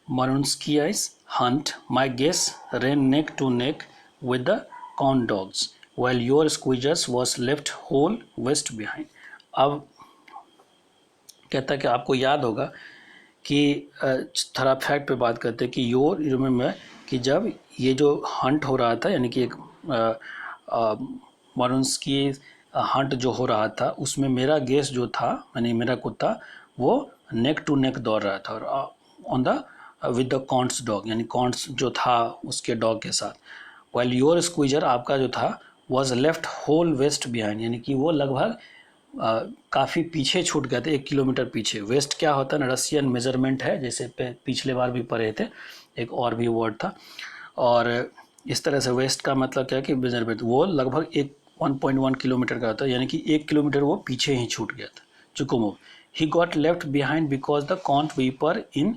Marunski's hunt, my guess ran neck to neck with the corn dogs, while your squeezers was left whole west behind. अब कहता है कि आपको याद होगा कि थोड़ा fact पे बात करते हैं कि योर रिमेंबर कि जब ये जो हंट हो रहा था, यानी कि एक मारुंस्की हंट जो हो रहा था उसमें मेरा गेस जो था, यानी मेरा कुत्ता वो नेक टू नेक दौड़ रहा था और on the with the counts dog, यानी कॉन्ट्स जो था उसके डॉग के साथ। वाइल योर स्क्वीजर आपका जो था was left whole verst behind, यानी कि वो लगभग काफ़ी पीछे छूट गए थे, 1 किलोमीटर पीछे। वेस्ट क्या होता है ना, रशियन मेजरमेंट है, जैसे पिछले बार भी पढ़े थे, एक और भी वर्ड था। और इस तरह से वेस्ट का मतलब क्या है कि मेजरमेंट वो लगभग 1.1 किलोमीटर का होता है, यानी कि 1 किलोमीटर वो पीछे ही छूट गया था। चुकुमो, he got left behind because the count whipper in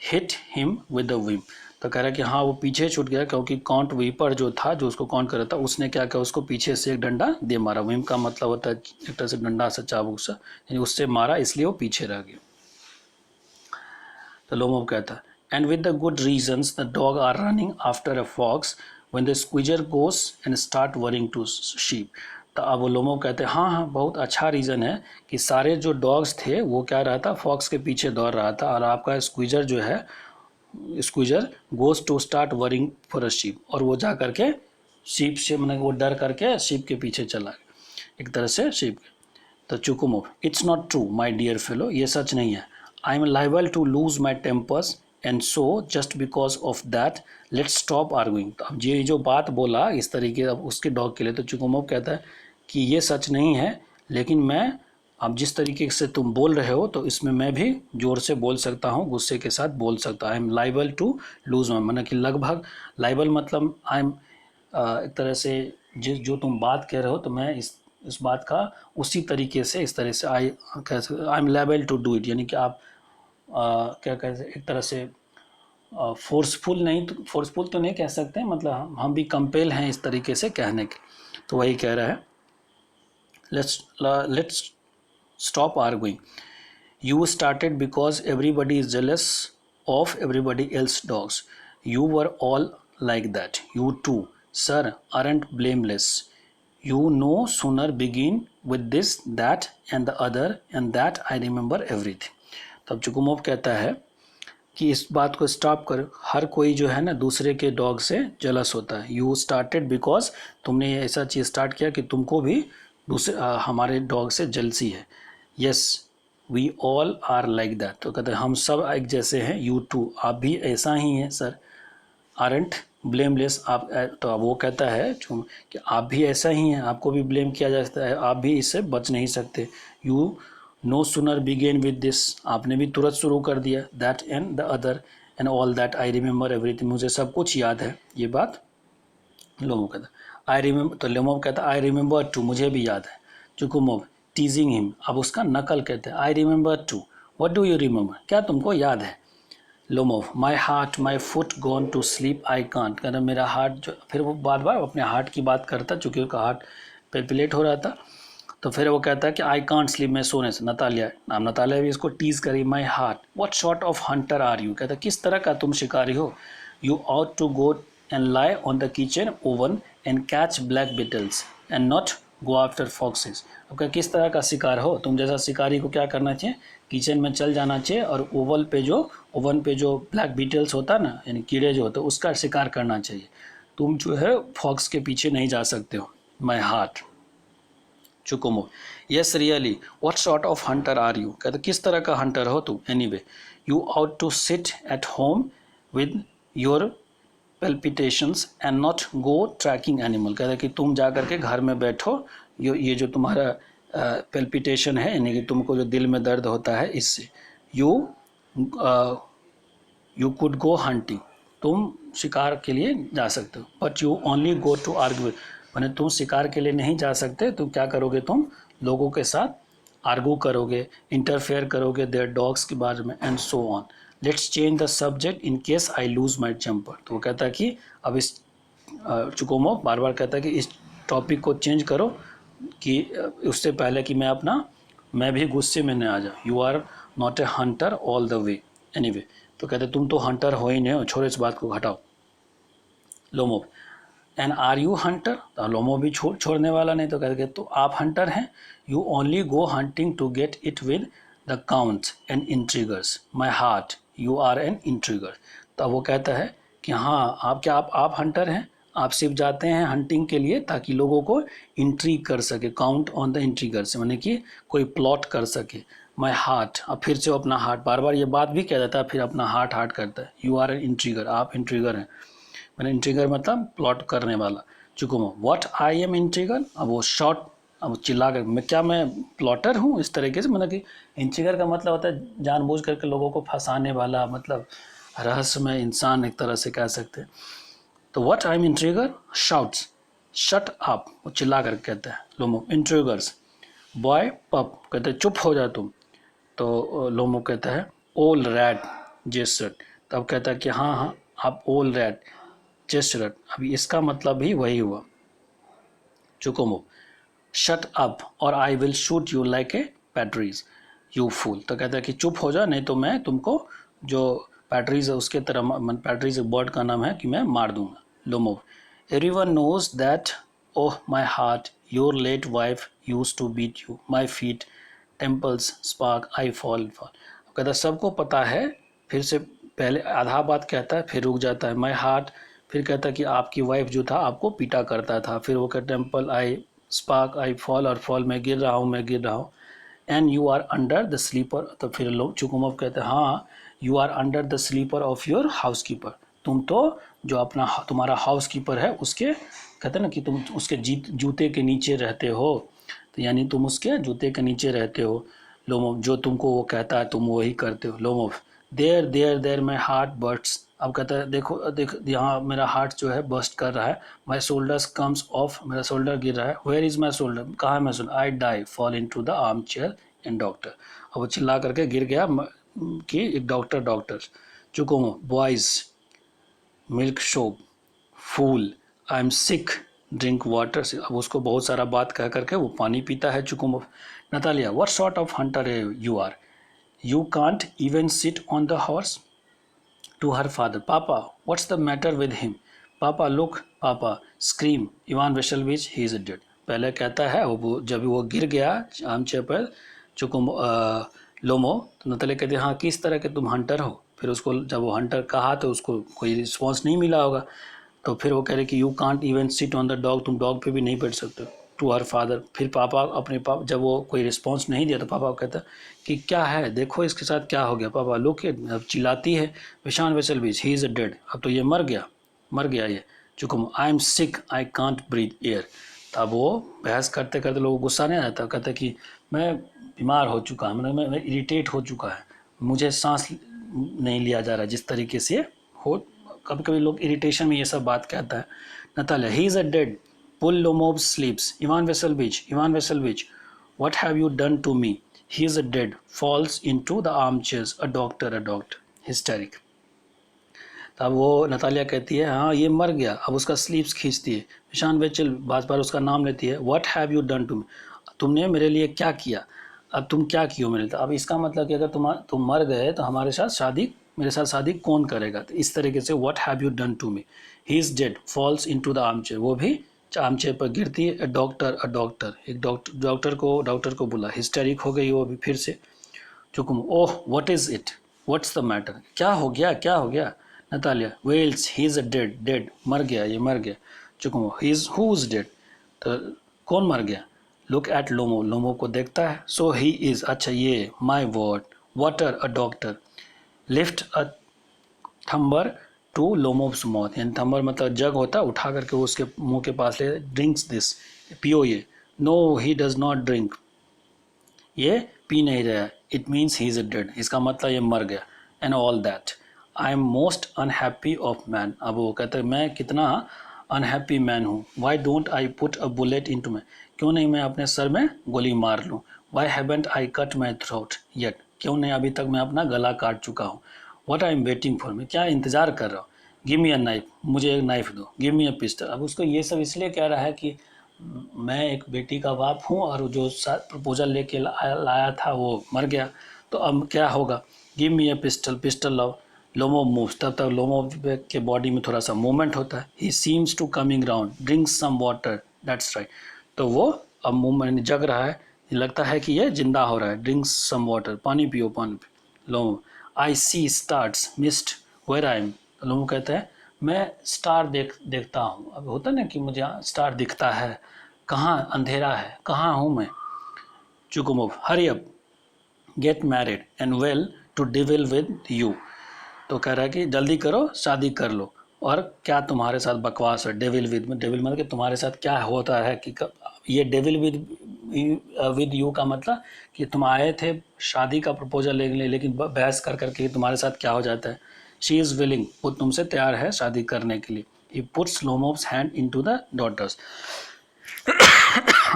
hit him with the whip. तो कह रहा है कि हाँ वो पीछे छूट गया क्योंकि काउंट वीपर जो था, जो उसको काउंट कर रहा था, उसने क्या किया, उसको पीछे से एक डंडा दे मारा। विम का मतलब होता है एक तरह से डंडा सा, चाबुक सा, यानी उससे मारा, इसलिए वो पीछे रह गया। तो लोमोव कहता है and with the good reasons the dog are running after a fox when the Squeezer goes and start worrying to sheep. तो अब वो लोमोव कहते हैं हाँ बहुत अच्छा रीज़न है कि सारे जो डॉग्स थे वो क्या रहा था, फॉक्स के पीछे दौड़ रहा था, और आपका स्क्वीजर जो है, Squeezer goes to start worrying for a sheep, और वो जा करके शीप से, मतलब वो डर करके शीप के पीछे चला गया, एक तरह से शीप। तो चुकुमो, it's not true my dear fellow, ये सच नहीं है। I am liable to lose my tempers and so just because of that let's stop arguing. तो अब ये जो बात बोला इस तरीके, अब उसके डॉग के लिए, तो चुकुमो कहता है कि ये सच नहीं है, लेकिन मैं, अब जिस तरीके से तुम बोल रहे हो तो इसमें मैं भी जोर से बोल सकता हूँ, गुस्से के साथ बोल सकता हूँ। I am liable to lose my, मतलब कि लगभग, लाइबल मतलब आई एम एक तरह से जो तुम बात कह रहे हो तो मैं इस बात का उसी तरीके से, इस तरह से I am liable to do it, यानी कि आप क्या कहते हैं, एक तरह से फोर्सफुल नहीं, तो फोर्सफुल तो नहीं कह सकते, मतलब हम भी कंपेल हैं इस तरीके से कहने के। तो वही कह रहा है, let's stop arguing. You started because everybody is jealous of everybody else's dogs. You were all like that. You too, sir, aren't blameless. You no sooner begin with this, that, and the other, and that I remember everything. तब चुकुमोव कहता है कि इस बात को stop कर, हर कोई जो है ना दूसरे के डॉग से जलस होता है। यू स्टार्टेड बिकॉज, तुमने ये ऐसा चीज़ स्टार्ट किया कि तुमको भी दूसरे हमारे डॉग से जलसी है। Yes we all are like that, तो कहते हैं हम सब एक जैसे हैं। यू टू, आप भी ऐसा ही हैं सर। आरंट ब्लेमलेस, आप, तो वो कहता है कि आप भी ऐसा ही हैं, आपको भी ब्लेम किया जा सकता है, आप भी इससे बच नहीं सकते। You know sooner begin with this, आपने भी तुरंत शुरू कर दिया। That and the other and all that I remember everything, मुझे सब कुछ याद है। ये बात लोमोव कहता है। आई रिमेंबर, तो लोमोव कहता है आई रिमेंबर टू, मुझे भी याद है। चुकुमोव टीजिंग हिम, अब उसका नकल कहते हैं। I remember too, what do you remember, क्या तुमको याद है। Lomov, my heart my foot gone to sleep I can't, कहना मेरा हार्ट जो, फिर वो बार बार अपने हार्ट की बात करता चूँकि उसका हार्ट पेलपिलेट हो रहा था। तो फिर वो कहता है कि आई कांट स्लीप, मैं सोने से, नतालिया, नाम नतालिया भी इसको टीज करी। My heart what sort of hunter are you, कहता किस तरह का तुम शिकारी हो। You ought to go and lie on the kitchen oven and catch black beetles and not go after foxes. अब क्या किस तरह का शिकार हो तुम, जैसा शिकारी को क्या करना चाहिए, किचन में चल जाना चाहिए और ओवन पे जो ब्लैक बीटल्स होता है ना, यानी कीड़े जो होते हैं, उसका शिकार करना चाहिए। तुम जो है फॉक्स के पीछे नहीं जा सकते हो। My heart. चुकुमो, yes really what sort of hunter are you, कहते किस तरह का हंटर हो तुम। Anyway you ought to sit at home with your palpitations and not go tracking animal, कहते कि तुम जा करके घर में बैठो, ये जो तुम्हारा पेल्पिटेशन है, यानी कि तुमको जो दिल में दर्द होता है, इससे यू कुड गो हंटिंग, तुम शिकार के लिए जा सकते हो। But you only go to argue, मैंने तुम शिकार के लिए नहीं जा सकते, तुम क्या करोगे, तुम लोगों के साथ आर्गू करोगे, इंटरफेयर करोगे देयर डॉग्स के बारे में, and so on. Let's change the subject in case I lose my temper. तो वो कहता है कि अब इस चुकोमो बार बार कहता है कि इस टॉपिक को चेंज करो कि उससे पहले कि मैं भी गुस्से में न आ जाऊँ। You are not a hunter all the way anyway. तो कहते तुम तो हंटर हो ही नहीं हो, छोड़ो इस बात को, हटाओ। लोमो एंड आर यू हंटर? तो लोमो भी छोड़ने वाला नहीं। तो कहते तो आप हंटर हैं? You only go hunting to get it with the count and intrigues my heart, you are an intriguer. तो वो कहता है कि हाँ आप हंटर हैं, आप सिर्फ जाते हैं हंटिंग के लिए ताकि लोगों को इंट्रीग कर सके, काउंट ऑन द इंट्रीगर से, मैंने कि कोई प्लॉट कर सके। माई हार्ट, अब फिर से वो अपना हार्ट बार बार ये बात भी कह देता है, फिर अपना हार्ट करता है। यू आर एन इंट्रीगर, आप इंट्रीगर हैं। मैंने इंट्रीगर मतलब प्लॉट करने वाला। चुकुमो व्हाट आई एम इंट्रीगर? अब वो शॉर्ट, अब चिल्ला कर मैं प्लॉटर हूँ, इस तरीके से। मतलब कि इंट्रीगर का मतलब होता है जानबूझ करके लोगों को फंसाने वाला, मतलब रहस्यमय इंसान एक तरह से कह सकते हैं। तो what I am इंट्रीगर shouts shut up, वो चिल्ला कर कहता है लोमो। इंट्रीगर्स बॉय पप, कहते चुप हो जा तुम। तो लोमो कहता है ओल रैट जेस्टर्ड। तब कहता है कि हाँ आप ओल रैट जेस्टर्ड, अभी इसका मतलब भी वही हुआ। चुकोमो शट अप और I will shoot you like a partridge you fool. तो कहता है कि चुप हो जा, नहीं तो मैं तुमको जो पैट्रीज है उसके तरह, पैट्रीज बर्ड का नाम है, कि मैं मार दूंगा। Lomov everyone knows that oh my heart your late wife use to beat you my feet temples spark I fall fall. कहता सबको पता है, फिर से पहले आधा बात कहता है फिर रुक जाता है। माई हार्ट, फिर कहता है कि आपकी वाइफ जो था आपको पीटा करता था। फिर वो कहता temple I spark I fall, और फॉल मैं गिर रहा हूँ। And you are under the slipper. तो फिर लोग चुकुमव कहते हैं हाँ you are under the slipper of your housekeeper, तुम तो जो तुम्हारा हाउस कीपर है उसके, कहते हैं ना कि तुम उसके जूते के नीचे रहते हो। तो यानी तुम उसके जूते के नीचे रहते हो। लोमोव जो तुमको वो कहता है तुम वही करते हो। Lomov there there there my heart bursts. अब कहता है देख यहाँ मेरा हार्ट जो है बर्स्ट कर रहा है। माई शोल्डर्स कम्स ऑफ, मेरा शोल्डर गिर रहा है। वेयर इज माई शोल्डर, कहाँ है मैं shoulder? I die fall into the armchair and doctor. अब वो चिल्ला करके गिर गया कि एक डॉक्टर। चुकोमो boys milksop fool I am sick drink water से। अब उसको बहुत सारा बात कह करके वो पानी पीता है चुकुमो। Natalia what sort of hunter you are, you can't even sit on the horse. To her father papa what's the matter with him, papa look papa scream Ivan Vasilyevich he is dead. पहले कहता है वो जब वो गिर गया आमचेयर पर लोमो, तो नतालिया कहते हैं हाँ किस तरह के तुम हंटर हो। फिर उसको जब वो हंटर कहा तो उसको कोई रिस्पॉन्स नहीं मिला होगा। तो फिर वो कह रहे कि you can't even sit on the dog, तुम डॉग पे भी नहीं बैठ सकते। टू हर फादर, फिर पापा अपने पापा जब वो कोई रिस्पॉन्स नहीं दिया तो पापा कहता कि क्या है, देखो इसके साथ क्या हो गया। पापा लुक इट, अब चिल्लाती है विशान वेसेलविच ही इज़ डेड, अब तो ये मर गया ये चुकुम। I am sick I can't breathe air. तब वो बहस करते करते लोगों को गुस्सा नहीं आता, कहता कि मैं बीमार हो चुका है, मैं इरिटेट हो चुका है, मुझे सांस नहीं लिया जा रहा जिस तरीके से हो। कभी कभी लोग इरिटेशन में ये सब बात कहता है। Natalia he is a dead pull Lomov स्लीप्स Ivan वेसेलविच what have you done to me, he is a dead falls into the arm chairs a doctor historic. तब वो नतालिया कहती है हाँ ये मर गया, अब उसका स्लीप्स खींचती है। विशान वेचल बार बार उसका नाम लेती है। What have you done to me, तुमने मेरे लिए क्या किया, अब तुम क्या किए मेरे लिए। अब इसका मतलब कि अगर तुम मर गए तो मेरे साथ शादी कौन करेगा। तो इस तरीके से what have you done to me, he is dead falls into the armchair, वो भी आर्म चेयर पर गिरती है। अ डॉक्टर एक डॉक्टर को बोला, हिस्टेरिक हो गई वो भी फिर से। चुकुम oh what is it, what's the matter, क्या हो गया। Natalia Wales he is dead मर गया। चुकुम he is who is dead, तो कौन मर गया। लुक एट लोमो को देखता है। सो ही इज, अच्छा ये my word water a doctor lift a tumbler to Lomov's mouth, यानी थम्बर मतलब जग होता है, उठा करके वो उसके मुंह के पास ले, ड्रिंक्स दिस, पियो ये। No he does not drink, ये पी नहीं रहा है। It means he is dead, इसका मतलब ये मर गया। And all that I am most unhappy of man. अब वो कहते हैं मैं कितना अनहैप्पी मैन हूँ। Why don't I put a bullet into मैं, क्यों नहीं मैं अपने सर में गोली मार लूँ। Why haven't I cut my throat yet, क्यों नहीं अभी तक मैं अपना गला काट चुका हूँ। What I am waiting for, मैं क्या इंतज़ार कर रहा हूँ। गिव मी अ नाइफ, मुझे एक नाइफ दो। गिव मी अ पिस्टल, अब उसको ये सब इसलिए कह रहा है कि मैं एक बेटी का बाप हूँ और जो प्रपोजल लेके लाया था वो मर गया, तो अब क्या होगा। Give me a pistol, pistol लाओ। लोमो मूव्स, तब तक लोमो के बॉडी में थोड़ा सा मूवमेंट होता है। He seems to coming round, drink some water, that's right. तो वो अब मूवमेंट जग रहा है, लगता है कि ये जिंदा हो रहा है। ड्रिंक सम वाटर, पानी पियो, पानी पियो। Lomov, I see stars mist where I am. Lomov कहता है मैं स्टार देखता हूँ। अब होता ना कि मुझे स्टार दिखता है, कहाँ अंधेरा है, कहाँ हूँ मैं। चुकुमोव, hurry up, get married and well to devil with you. तो कह रहा है कि जल्दी करो, शादी कर लो। और क्या तुम्हारे साथ बकवास है। डेविल विद में, डेविल मतलब कि तुम्हारे साथ क्या होता है कि ये डेविल विद यू का मतलब कि तुम आए थे शादी का प्रपोजल लेने, लेकिन बहस कर करके तुम्हारे साथ क्या हो जाता है। शी इज़ विलिंग, वो तुमसे तैयार है शादी करने के लिए। He puts Lomov's hand into the daughters.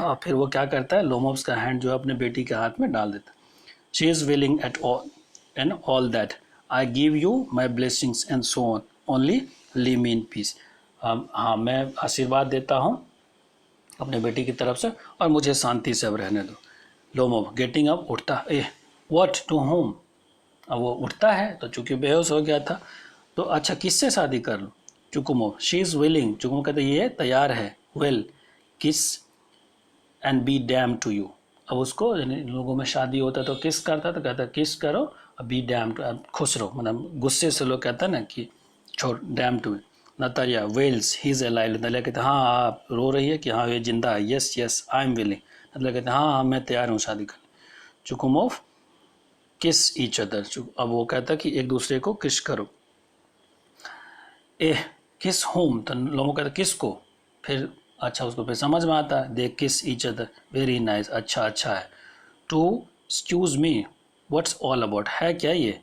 और फिर वो क्या करता है, लोमोव्स का हैंड जो है अपने बेटी के हाथ में डाल देता है। She is willing at all and all that, I give you my blessings and so on, only leave me in peace. हाँ, मैं आशीर्वाद देता हूँ अपने बेटी की तरफ से और मुझे शांति से अब रहने दो। लोमोव गेटिंग अप, उठता, ए व्हाट टू होम। अब वो उठता है तो चूंकि बेहोश हो गया था, तो अच्छा किससे शादी कर लूँ। चुकुमो, शी इज़ विलिंग, चुकुमो कहते ये तैयार है। Well, kiss and be damn to you. अब उसको यानी लोगों में शादी होता है तो किस करता, तो कहता है किस करो और बी डैम टू, खुश रहो, मतलब गुस्से से लोग कहता है ना कि छोड़, damn to. Natalia, Wales, he is alive. Natalia कहते हैं हाँ, आप रो रही है कि हाँ ये जिंदा है। Yes yes I am willing. Natalia कहते हैं हाँ हाँ मैं तैयार हूँ शादी करने। चुकुमोव, किस ईच अदर। अब वो कहता है कि एक दूसरे को किस करो। एह, किस होम, तो लोगों कहते किस को। फिर अच्छा उसको फिर समझ में आता है, दे किस ईच अदर, वेरी नाइस, अच्छा अच्छा है। To excuse me, what's all about, है क्या ये।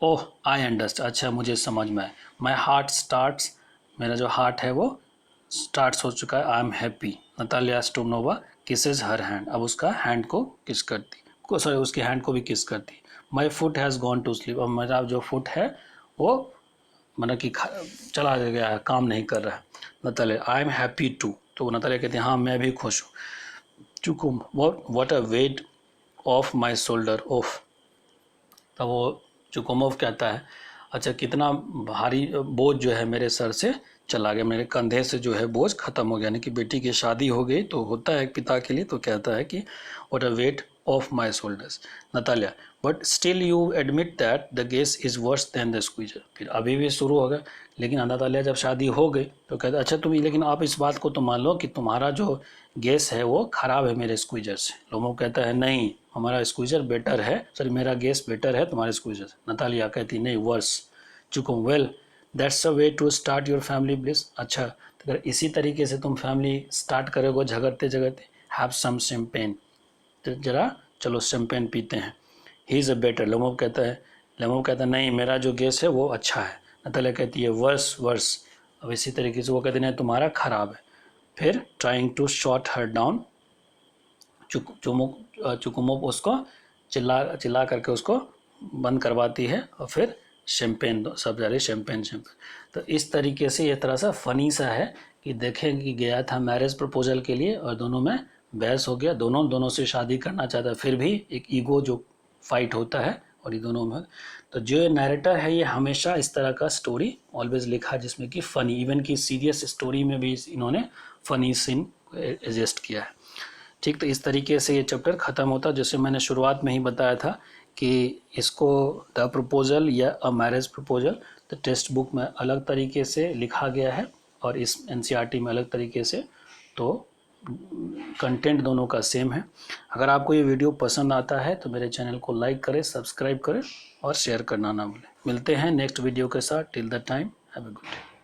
ओह आई अंडरस्टैंड, अच्छा मुझे समझ में आया। माई हार्ट स्टार्ट्स, मेरा जो हार्ट है वो स्टार्ट्स हो चुका है। I am happy. Natalia Stepanovna kisses her hand, अब उसका हैंड को किस करती, को सॉरी उसके हैंड को भी किस करती। My foot has gone to sleep, अब मेरा जो फुट है वो मतलब कि चला गया है, काम नहीं कर रहा है। Natalia, I am happy too, तो नतालिया कहते हैं हाँ मैं भी खुश हूँ। चुकुम, what a weight off my shoulder off. तब वो चुकुमोव कहता है अच्छा कितना भारी बोझ जो है मेरे सर से चला गया, मेरे कंधे से जो है बोझ खत्म हो गया। यानी कि बेटी की शादी हो गई तो होता है एक पिता के लिए, तो कहता है कि what a weight off my shoulders. Natalia, but still you admit that the Guess is worse than the Squeezer. फिर अभी भी शुरू होगा, लेकिन नतालिया जब शादी हो गई तो कहता अच्छा तुम, लेकिन आप इस बात को तो मान लो कि तुम्हारा जो गैस है वो ख़राब है मेरे स्क्वीजर से। लोमो कहता है नहीं, हमारा स्क्वीजर बेटर है, सॉरी मेरा गैस बेटर है तुम्हारे स्क्वीजर से। नतालिया कहती नहीं, वर्स। चुकुम, well that's a way to start your family bliss. अच्छा, तो अगर इसी तरीके से तुम फैमिली स्टार्ट करोगे झगड़ते झगड़ते, हैव सम शैम्पेन, तो जरा चलो शैम्पेन पीते हैं। ही इज़ अ बेटर, लेमो कहता है नहीं मेरा जो गैस है वो अच्छा है। नतालिया कहती है वर्स वर्स। अब इसी तरीके से वो कहते हैं तुम्हारा ख़राब है। फिर trying to shout her down, Chubukov उसको चिल्ला चिल्ला करके उसको बंद करवाती है और फिर शैम्पेन दो, सब जा रही शैम्पेन शैम्पेन। तो इस तरीके से ये तरह सा फ़नी सा है कि देखें कि गया था मैरिज प्रपोजल के लिए और दोनों में बहस हो गया, दोनों से शादी करना चाहता है, फिर भी एक ईगो जो फाइट होता है और ये दोनों में। तो जो नैरेटर है ये हमेशा इस तरह का स्टोरी ऑलवेज लिखा जिसमें कि फ़नी, इवन की सीरियस स्टोरी में भी इन्होंने फ़नी सीन एडजस्ट किया है। ठीक, तो इस तरीके से ये चैप्टर ख़त्म होता है। जैसे मैंने शुरुआत में ही बताया था कि इसको द प्रपोजल या अ मैरिज प्रपोजल तो टेक्स्ट बुक में अलग तरीके से लिखा गया है और इस एनसीईआरटी में अलग तरीके से, तो कंटेंट दोनों का सेम है। अगर आपको ये वीडियो पसंद आता है तो मेरे चैनल को लाइक करें, सब्सक्राइब करें और शेयर करना ना भूलें। मिलते हैं नेक्स्ट वीडियो के साथ। Till the time, have a good day.